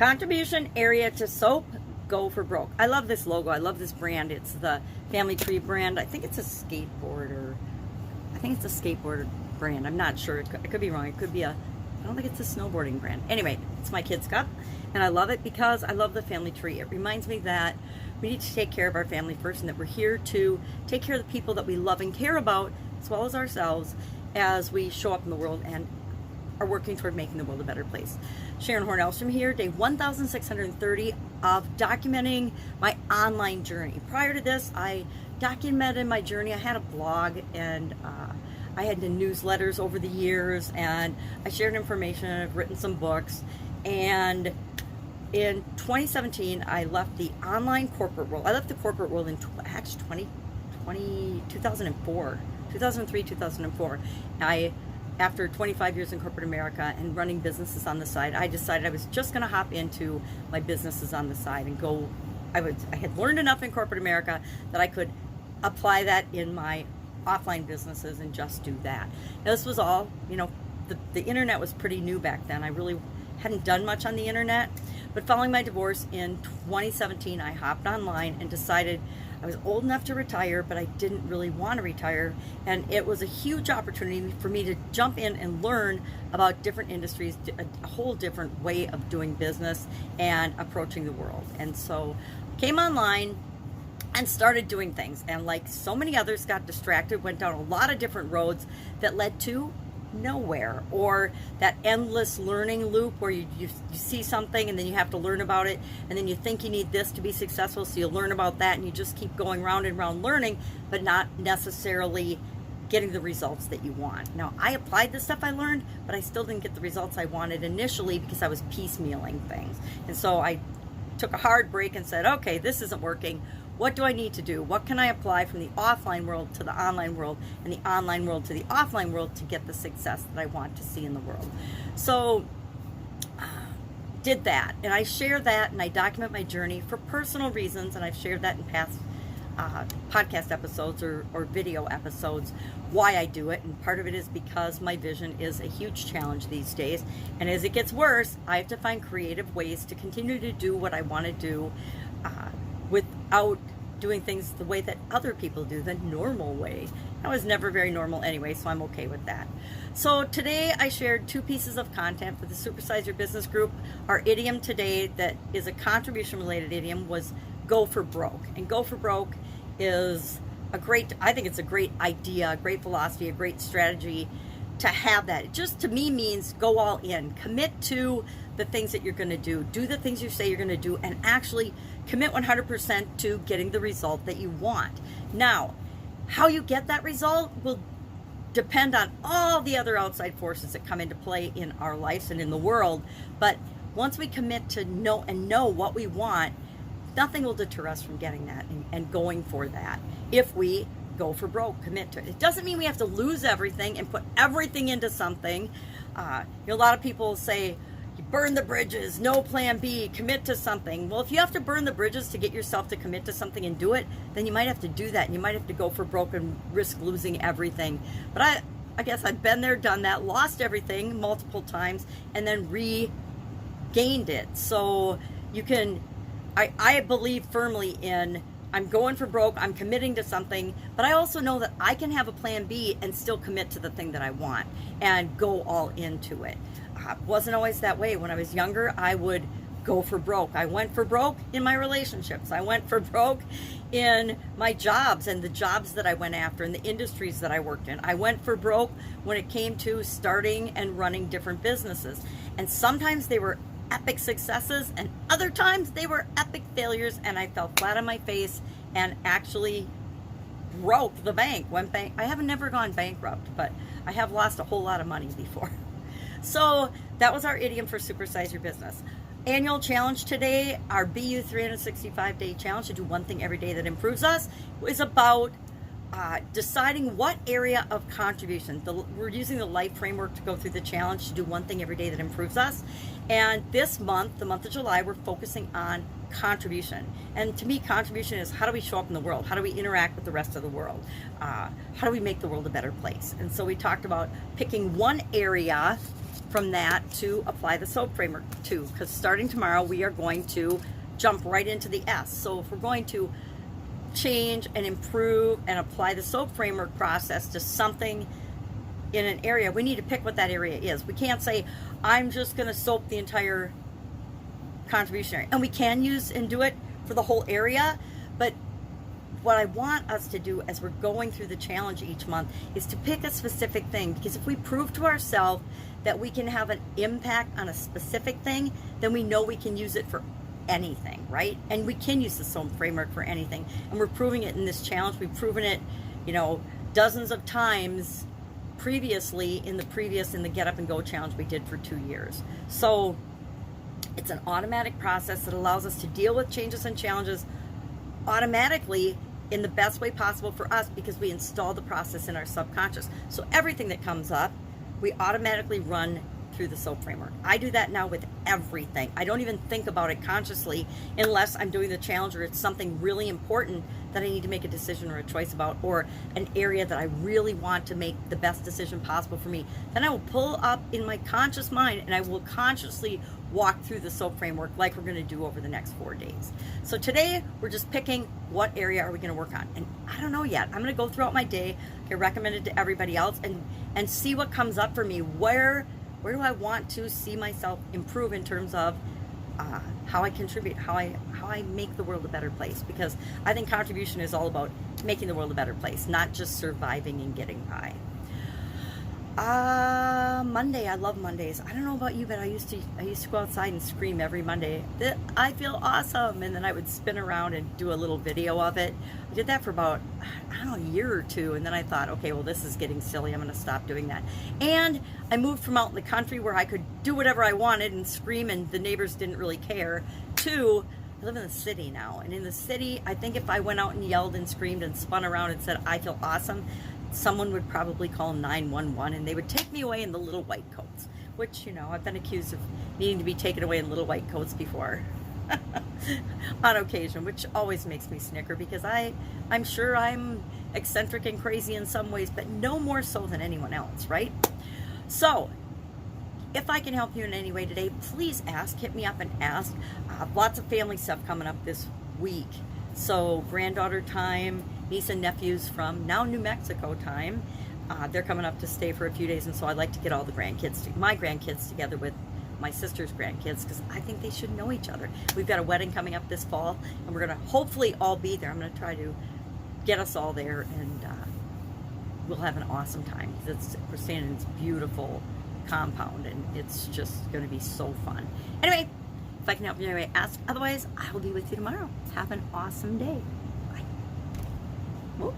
Contribution area to soap, go for broke. I love this logo. I love this brand. It's the Family Tree brand. I think it's a skateboarder. I think it's a skateboarder brand. I'm not sure. I could be wrong. It could be a, I don't think it's a snowboarding brand. Anyway, it's my kids' cup, and I love it because I love the family tree. It reminds me that we need to take care of our family first, and that we're here to take care of the people that we love and care about, as well as ourselves, as we show up in the world and are working toward making the world a better place. Sharon Horne-Ellstrom here, day 1630 of documenting my online journey. Prior to this, I documented my journey. I had a blog, and I had the newsletters over the years, and I shared information. I've written some books, and in 2017, I left the online corporate world. I left the corporate world in actually 2004, 2003, 2004. After 25 years in corporate America and running businesses on the side, I decided I was just going to hop into my businesses on the side and go. I had learned enough in corporate America that I could apply that in my offline businesses and just do that. Now, this was all, the internet was pretty new back then. I really hadn't done much on the internet, but following my divorce in 2017, I hopped online and decided I was old enough to retire, but I didn't really want to retire, and it was a huge opportunity for me to jump in and learn about different industries, a whole different way of doing business and approaching the world. And so came online and started doing things, and like so many others, got distracted, went down a lot of different roads that led to nowhere, or that endless learning loop where you see something and then you have to learn about it, and then you think you need this to be successful, so you learn about that, and you just keep going round and round learning, but not necessarily getting the results that you want. Now, I applied the stuff I learned, but I still didn't get the results I wanted initially because I was piecemealing things. And so I took a hard break and said, okay, this isn't working. What do I need to do? What can I apply from the offline world to the online world, and the online world to the offline world, to get the success that I want to see in the world? So did that, and I share that, and I document my journey for personal reasons, and I've shared that in past podcast episodes or video episodes, why I do it. And part of it is because my vision is a huge challenge these days, and as it gets worse, I have to find creative ways to continue to do what I want to do without doing things the way that other people do, the normal way. I was never very normal anyway, so I'm okay with that. So today I shared 2 pieces of content for the Supersize Your Business group. Our idiom today, that is a contribution related idiom, was go for broke. And go for broke is I think it's a great idea, a great philosophy, a great strategy to have that. It just, to me, means go all in. Commit to the things that you're going to do. Do the things you say you're going to do, and actually commit 100% to getting the result that you want. Now, how you get that result will depend on all the other outside forces that come into play in our lives and in the world. But once we commit to know what we want, nothing will deter us from getting that and going for that. If we go for broke, commit to it. It doesn't mean we have to lose everything and put everything into something. A lot of people say, burn the bridges, no plan B, commit to something. Well, if you have to burn the bridges to get yourself to commit to something and do it, then you might have to do that, and you might have to go for broke and risk losing everything. But I guess I've been there, done that, lost everything multiple times, and then regained it. So you can, I believe firmly in, I'm going for broke, I'm committing to something, but I also know that I can have a plan B and still commit to the thing that I want and go all into it. Wasn't always that way. When I was younger, I would go for broke. I went for broke in my relationships. I went for broke in my jobs and the jobs that I went after and the industries that I worked in. I went for broke when it came to starting and running different businesses. And sometimes they were epic successes, and other times they were epic failures, and I fell flat on my face and actually broke the bank. I haven't never gone bankrupt, but I have lost a whole lot of money before. So that was our idiom for Supersize Your Business. Annual challenge today, our BU 365-day challenge to do one thing every day that improves us, is about deciding what area of contribution. We're using the life framework to go through the challenge to do one thing every day that improves us. And this month, the month of July, we're focusing on contribution. And to me, contribution is, how do we show up in the world? How do we interact with the rest of the world? How do we make the world a better place? And so we talked about picking one area from that to apply the SOAP framework too, because starting tomorrow we are going to jump right into the S. So if we're going to change and improve and apply the SOAP framework process to something in an area, we need to pick what that area is. We can't say, I'm just going to SOAP the entire contribution area. And we can use and do it for the whole area, but what I want us to do as we're going through the challenge each month is to pick a specific thing, because if we prove to ourselves that we can have an impact on a specific thing, then we know we can use it for anything, right? And we can use the SOAP framework for anything. And we're proving it in this challenge. We've proven it, dozens of times previously in the Get Up and Go challenge we did for 2 years. So it's an automatic process that allows us to deal with changes and challenges automatically in the best way possible for us, because we install the process in our subconscious. So everything that comes up, we automatically run through the SOAP framework. I do that now with everything. I don't even think about it consciously unless I'm doing the challenge or it's something really important that I need to make a decision or a choice about, or an area that I really want to make the best decision possible for me. Then I will pull up in my conscious mind and I will consciously walk through the SOAP framework like we're going to do over the next 4 days. So today we're just picking what area are we going to work on. And I don't know yet. I'm going to go throughout my day, get recommended to everybody else, and see what comes up for me. Where do I want to see myself improve in terms of how I contribute, how I make the world a better place? Because I think contribution is all about making the world a better place, not just surviving and getting by. Monday, I love Mondays. I don't know about you, but I used to go outside and scream every Monday that I feel awesome, and then I would spin around and do a little video of it. I did that for about, a year or two, and then I thought, okay, well, this is getting silly. I'm going to stop doing that. And I moved from out in the country where I could do whatever I wanted and scream, and the neighbors didn't really care, to I live in the city now. And in the city, I think if I went out and yelled and screamed and spun around and said, I feel awesome, someone would probably call 911 and they would take me away in the little white coats, which, I've been accused of needing to be taken away in little white coats before on occasion, which always makes me snicker, because I'm sure I'm eccentric and crazy in some ways, but no more so than anyone else, right? So if I can help you in any way today, please ask, hit me up and ask. Lots of family stuff coming up this week. So granddaughter time, niece and nephews from now New Mexico time. They're coming up to stay for a few days, and so I'd like to get all the my grandkids together with my sister's grandkids, because I think they should know each other. We've got a wedding coming up this fall, and we're going to hopefully all be there. I'm going to try to get us all there, and we'll have an awesome time. We're staying in this beautiful compound, and it's just going to be so fun. Anyway, if I can help you in any way, ask. Otherwise, I will be with you tomorrow. Have an awesome day. Bye. Whoop.